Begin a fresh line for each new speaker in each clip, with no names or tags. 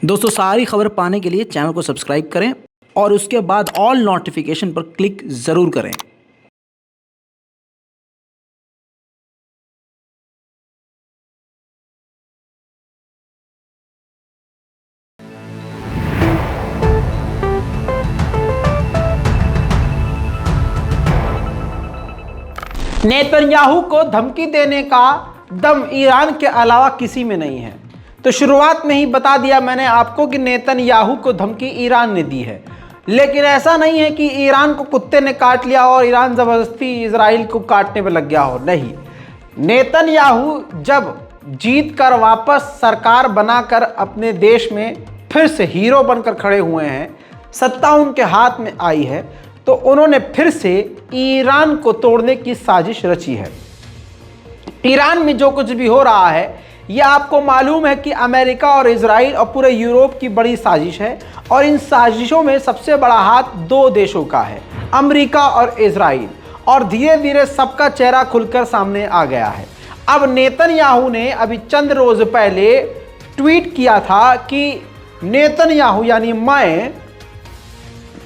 दोस्तों सारी खबर पाने के लिए चैनल को सब्सक्राइब करें और उसके बाद ऑल नोटिफिकेशन पर क्लिक ज़रूर करें।
नेतन्याहू को धमकी देने का दम ईरान के अलावा किसी में नहीं है। तो शुरुआत में ही बता दिया मैंने आपको कि नेतन्याहू को धमकी ईरान ने दी है, लेकिन ऐसा नहीं है कि ईरान को कुत्ते ने काट लिया और ईरान ज़बरदस्ती इजराइल को काटने पर लग गया हो। नहीं, नेतन्याहू जब जीत कर वापस सरकार बनाकर अपने देश में फिर से हीरो बनकर खड़े हुए हैं, सत्ता उनके हाथ में आई है, तो उन्होंने फिर से ईरान को तोड़ने की साजिश रची है। ईरान में जो कुछ भी हो रहा है यह आपको मालूम है कि अमेरिका और इजराइल और पूरे यूरोप की बड़ी साजिश है, और इन साजिशों में सबसे बड़ा हाथ दो देशों का है, अमेरिका और इजराइल। और धीरे धीरे सबका चेहरा खुलकर सामने आ गया है। अब नेतन्याहू ने अभी चंद रोज पहले ट्वीट किया था कि नेतन्याहू यानी मैं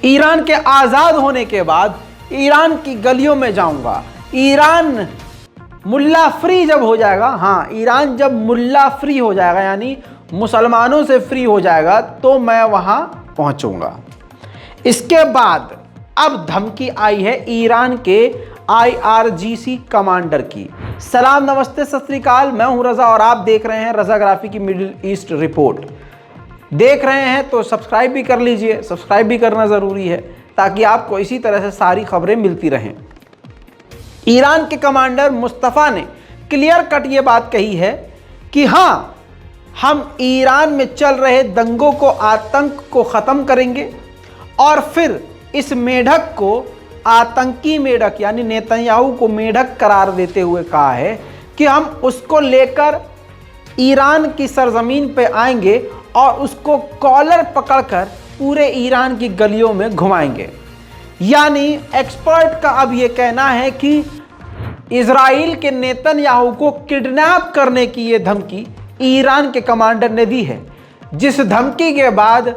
ईरान के आज़ाद होने के बाद ईरान की गलियों में जाऊंगा। ईरान मुल्ला फ्री जब हो जाएगा, हाँ, ईरान जब मुल्ला फ्री हो जाएगा यानी मुसलमानों से फ्री हो जाएगा तो मैं वहां पहुंचूंगा। इसके बाद अब धमकी आई है ईरान के IRGC कमांडर की। सलाम, नमस्ते, सत श्री अकाल। मैं हूं रजा और आप देख रहे हैं रजाग्राफी की मिडिल ईस्ट रिपोर्ट। देख रहे हैं तो सब्सक्राइब भी कर लीजिए, सब्सक्राइब भी करना ज़रूरी है ताकि आपको इसी तरह से सारी खबरें मिलती रहें। ईरान के कमांडर मुस्तफ़ा ने क्लियर कट ये बात कही है कि हाँ, हम ईरान में चल रहे दंगों को, आतंक को ख़त्म करेंगे, और फिर इस मेढक को आतंकी मेढक यानी नेतन्याहू को मेढक करार देते हुए कहा है कि हम उसको लेकर ईरान की सरजमीन पे आएंगे और उसको कॉलर पकड़कर पूरे ईरान की गलियों में घुमाएंगे। यानी एक्सपर्ट का अब ये कहना है कि इजराइल के नेतन्याहू को किडनैप करने की ये धमकी ईरान के कमांडर ने दी है, जिस धमकी के बाद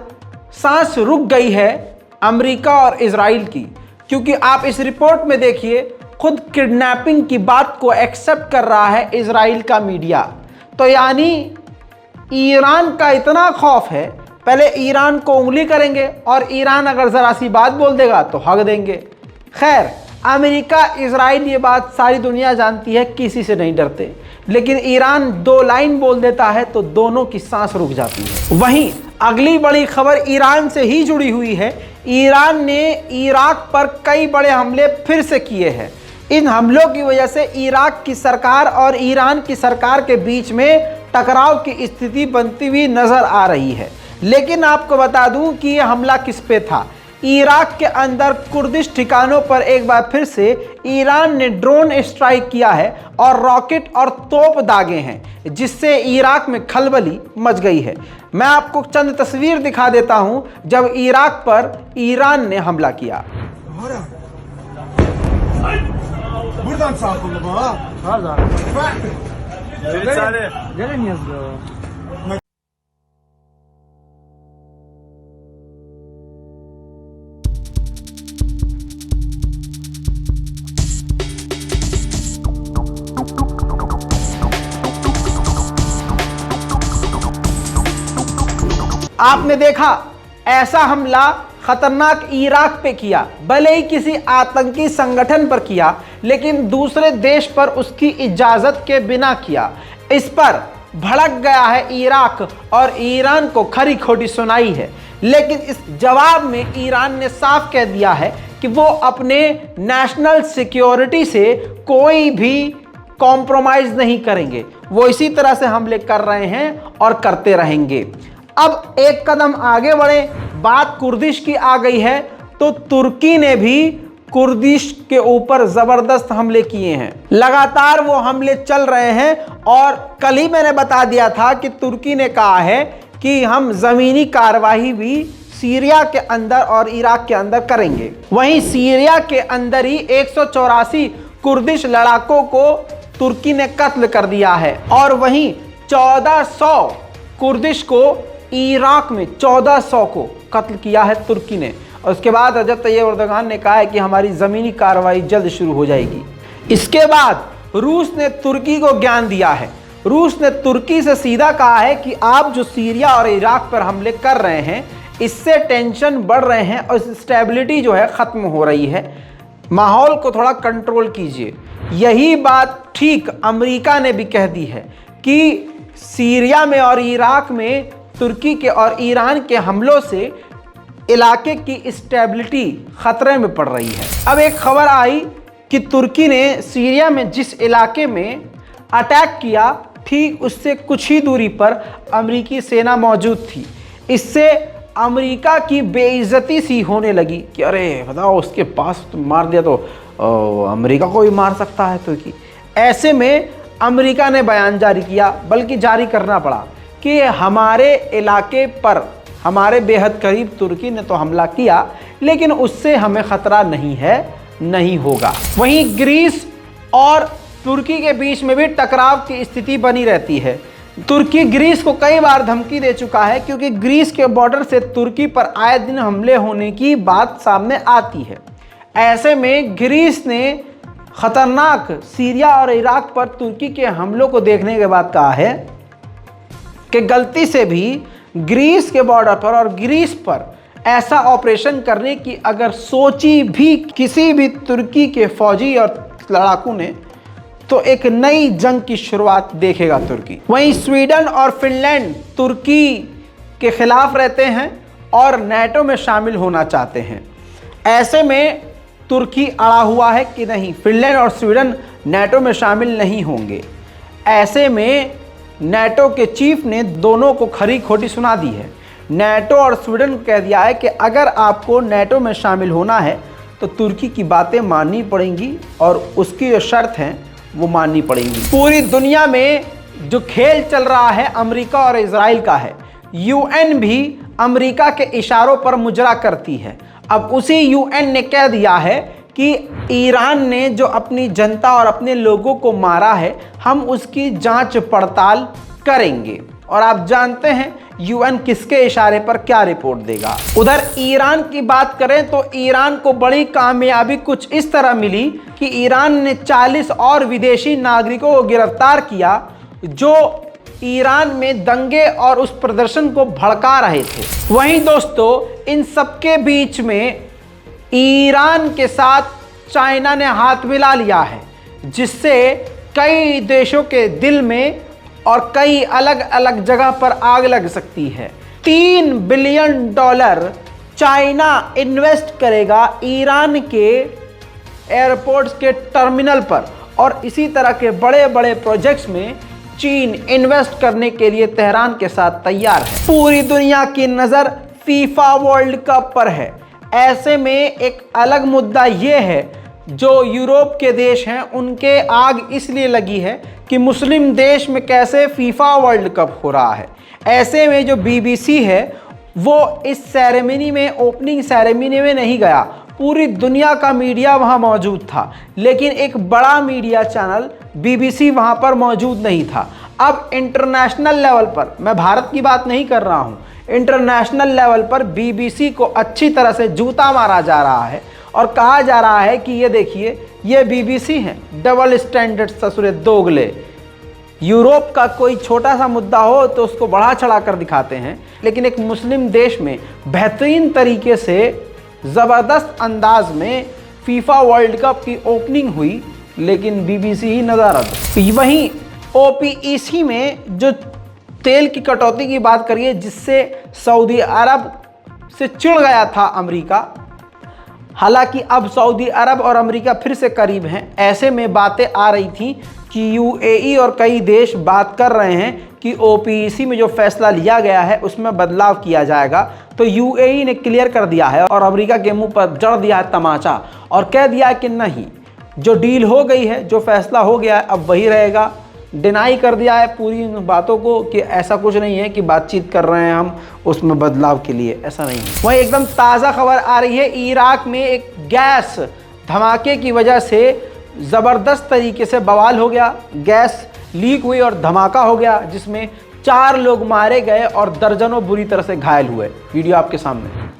सांस रुक गई है अमेरिका और इजराइल की। क्योंकि आप इस रिपोर्ट में देखिए, खुद किडनैपिंग की बात को एक्सेप्ट कर रहा है इजराइल का मीडिया। तो यानी ईरान का इतना खौफ है, पहले ईरान को उंगली करेंगे और ईरान अगर ज़रा सी बात बोल देगा तो हग देंगे। खैर, अमेरिका, इजराइल ये बात सारी दुनिया जानती है, किसी से नहीं डरते, लेकिन ईरान दो लाइन बोल देता है तो दोनों की सांस रुक जाती है। वहीं अगली बड़ी खबर ईरान से ही जुड़ी हुई है। ईरान ने इराक पर कई बड़े हमले फिर से किए हैं। इन हमलों की वजह से इराक की सरकार और ईरान की सरकार के बीच में टकराव की स्थिति बनती हुई नजर आ रही है। लेकिन आपको बता दूं कि यह हमला किस पे था। इराक के अंदर कुर्दिश ठिकानों पर एक बार फिर से ईरान ने ड्रोन स्ट्राइक किया है और रॉकेट और तोप दागे हैं, जिससे इराक में खलबली मच गई है। मैं आपको चंद तस्वीर दिखा देता हूं जब इराक पर ईरान ने हमला किया। आपने देखा ऐसा हमला खतरनाक इराक पे किया, भले ही किसी आतंकी संगठन पर किया, लेकिन दूसरे देश पर उसकी इजाजत के बिना किया। इस पर भड़क गया है इराक और ईरान को खरी खोटी सुनाई है। लेकिन इस जवाब में ईरान ने साफ कह दिया है कि वो अपने नेशनल सिक्योरिटी से कोई भी कॉम्प्रोमाइज नहीं करेंगे। वो इसी तरह से हमले कर रहे हैं और करते रहेंगे। अब एक कदम आगे बढ़े, बात कुर्दिश की आ गई है, तो तुर्की ने भी कुर्दिश के ऊपर जबरदस्त हमले किए हैं। लगातार वो हमले चल रहे हैं और कल ही मैंने बता दिया था कि तुर्की ने कहा है कि हम जमीनी कार्रवाई भी सीरिया के अंदर और इराक के अंदर करेंगे। वहीं सीरिया के अंदर ही 184 कुर्दिश लड़ाकों को तुर्की ने कत्ल कर दिया है और वहीं 1400 कुर्दिश को इराक में 1400 को कत्ल किया है तुर्की ने। और उसके बाद रजब तैयब एर्दोगान ने कहा है कि हमारी ज़मीनी कार्रवाई जल्द शुरू हो जाएगी। इसके बाद रूस ने तुर्की को ज्ञान दिया है। रूस ने तुर्की से सीधा कहा है कि आप जो सीरिया और इराक पर हमले कर रहे हैं, इससे टेंशन बढ़ रहे हैं और स्टेबिलिटी जो है ख़त्म हो रही है, माहौल को थोड़ा कंट्रोल कीजिए। यही बात ठीक अमेरिका ने भी कह दी है कि सीरिया में और इराक में तुर्की के और ईरान के हमलों से इलाके की स्टेबिलिटी ख़तरे में पड़ रही है। अब एक खबर आई कि तुर्की ने सीरिया में जिस इलाके में अटैक किया, ठीक उससे कुछ ही दूरी पर अमेरिकी सेना मौजूद थी। इससे अमेरिका की बेइज्जती सी होने लगी कि अरे बताओ, उसके पास तो मार दिया तो अमेरिका को भी मार सकता है तुर्की। ऐसे में अमेरिका ने बयान जारी किया, बल्कि जारी करना पड़ा कि हमारे इलाके पर हमारे बेहद करीब तुर्की ने तो हमला किया, लेकिन उससे हमें ख़तरा नहीं है, नहीं होगा। वहीं ग्रीस और तुर्की के बीच में भी टकराव की स्थिति बनी रहती है। तुर्की ग्रीस को कई बार धमकी दे चुका है, क्योंकि ग्रीस के बॉर्डर से तुर्की पर आए दिन हमले होने की बात सामने आती है। ऐसे में ग्रीस ने ख़तरनाक सीरिया और इराक पर तुर्की के हमलों को देखने के बाद कहा है कि गलती से भी ग्रीस के बॉर्डर पर और ग्रीस पर ऐसा ऑपरेशन करने की अगर सोची भी किसी भी तुर्की के फौजी और लड़ाकू ने, तो एक नई जंग की शुरुआत देखेगा तुर्की। वहीं स्वीडन और फिनलैंड तुर्की के खिलाफ रहते हैं और नाटो में शामिल होना चाहते हैं। ऐसे में तुर्की अड़ा हुआ है कि नहीं, फिनलैंड और स्वीडन नाटो में शामिल नहीं होंगे। ऐसे में नाटो के चीफ ने दोनों को खरी खोटी सुना दी है। नाटो और स्वीडन को कह दिया है कि अगर आपको नाटो में शामिल होना है तो तुर्की की बातें माननी पड़ेंगी और उसकी जो शर्त हैं वो माननी पड़ेंगी। पूरी दुनिया में जो खेल चल रहा है अमेरिका और इजराइल का है। यूएन भी अमेरिका के इशारों पर मुजरा करती है। अब उसी यूएन ने कह दिया है कि ईरान ने जो अपनी जनता और अपने लोगों को मारा है, हम उसकी जांच पड़ताल करेंगे। और आप जानते हैं यूएन किसके इशारे पर क्या रिपोर्ट देगा। उधर ईरान की बात करें तो ईरान को बड़ी कामयाबी कुछ इस तरह मिली कि ईरान ने 40 और विदेशी नागरिकों को गिरफ्तार किया जो ईरान में दंगे और उस प्रदर्शन को भड़का रहे थे। वहीं दोस्तों, इन सबके बीच में ईरान के साथ चाइना ने हाथ मिला लिया है, जिससे कई देशों के दिल में और कई अलग अलग जगह पर आग लग सकती है। $3 बिलियन चाइना इन्वेस्ट करेगा ईरान के एयरपोर्ट्स के टर्मिनल पर, और इसी तरह के बड़े बड़े प्रोजेक्ट्स में चीन इन्वेस्ट करने के लिए तेहरान के साथ तैयार है। पूरी दुनिया की नज़र फीफा वर्ल्ड कप पर है। ऐसे में एक अलग मुद्दा ये है, जो यूरोप के देश हैं उनके आग इसलिए लगी है कि मुस्लिम देश में कैसे फीफा वर्ल्ड कप हो रहा है। ऐसे में जो बीबीसी है वो इस सेरेमनी में, ओपनिंग सेरेमनी में नहीं गया। पूरी दुनिया का मीडिया वहाँ मौजूद था, लेकिन एक बड़ा मीडिया चैनल बीबीसी वहाँ पर मौजूद नहीं था। अब इंटरनेशनल लेवल पर, मैं भारत की बात नहीं कर रहा हूँ, इंटरनेशनल लेवल पर बीबीसी को अच्छी तरह से जूता मारा जा रहा है और कहा जा रहा है कि ये देखिए, ये बीबीसी है, डबल स्टैंडर्ड ससुरे दोगले। यूरोप का कोई छोटा सा मुद्दा हो तो उसको बढ़ा चढ़ा कर दिखाते हैं, लेकिन एक मुस्लिम देश में बेहतरीन तरीके से ज़बरदस्त अंदाज में फीफा वर्ल्ड कप की ओपनिंग हुई, लेकिन बीबीसी ही नज़ारत। वहीं ओपीईसी में जो तेल की कटौती की बात करिए, जिससे सऊदी अरब से चिढ़ गया था अमेरिका, हालांकि अब सऊदी अरब और अमेरिका फिर से करीब हैं। ऐसे में बातें आ रही थी कि यूएई और कई देश बात कर रहे हैं कि ओपीईसी में जो फैसला लिया गया है उसमें बदलाव किया जाएगा। तो यूएई ने क्लियर कर दिया है और अमेरिका के मुंह पर जड़ दिया है तमाचा और कह दिया है कि नहीं, जो डील हो गई है, जो फैसला हो गया है, अब वही रहेगा। डिनाई कर दिया है पूरी बातों को कि ऐसा कुछ नहीं है कि बातचीत कर रहे हैं हम उसमें बदलाव के लिए, ऐसा नहीं है। वहीं एकदम ताज़ा खबर आ रही है, इराक में एक गैस धमाके की वजह से ज़बरदस्त तरीके से बवाल हो गया। गैस लीक हुई और धमाका हो गया, जिसमें 4 लोग मारे गए और दर्जनों बुरी तरह से घायल हुए। वीडियो आपके सामने।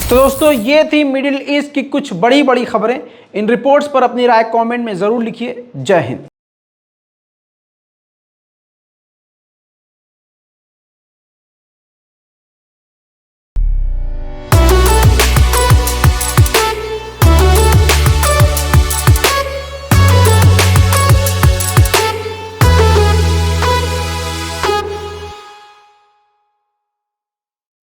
तो दोस्तों ये थी मिडिल ईस्ट की कुछ बड़ी खबरें। इन रिपोर्ट्स पर अपनी राय कमेंट में जरूर लिखिए। जय हिंद।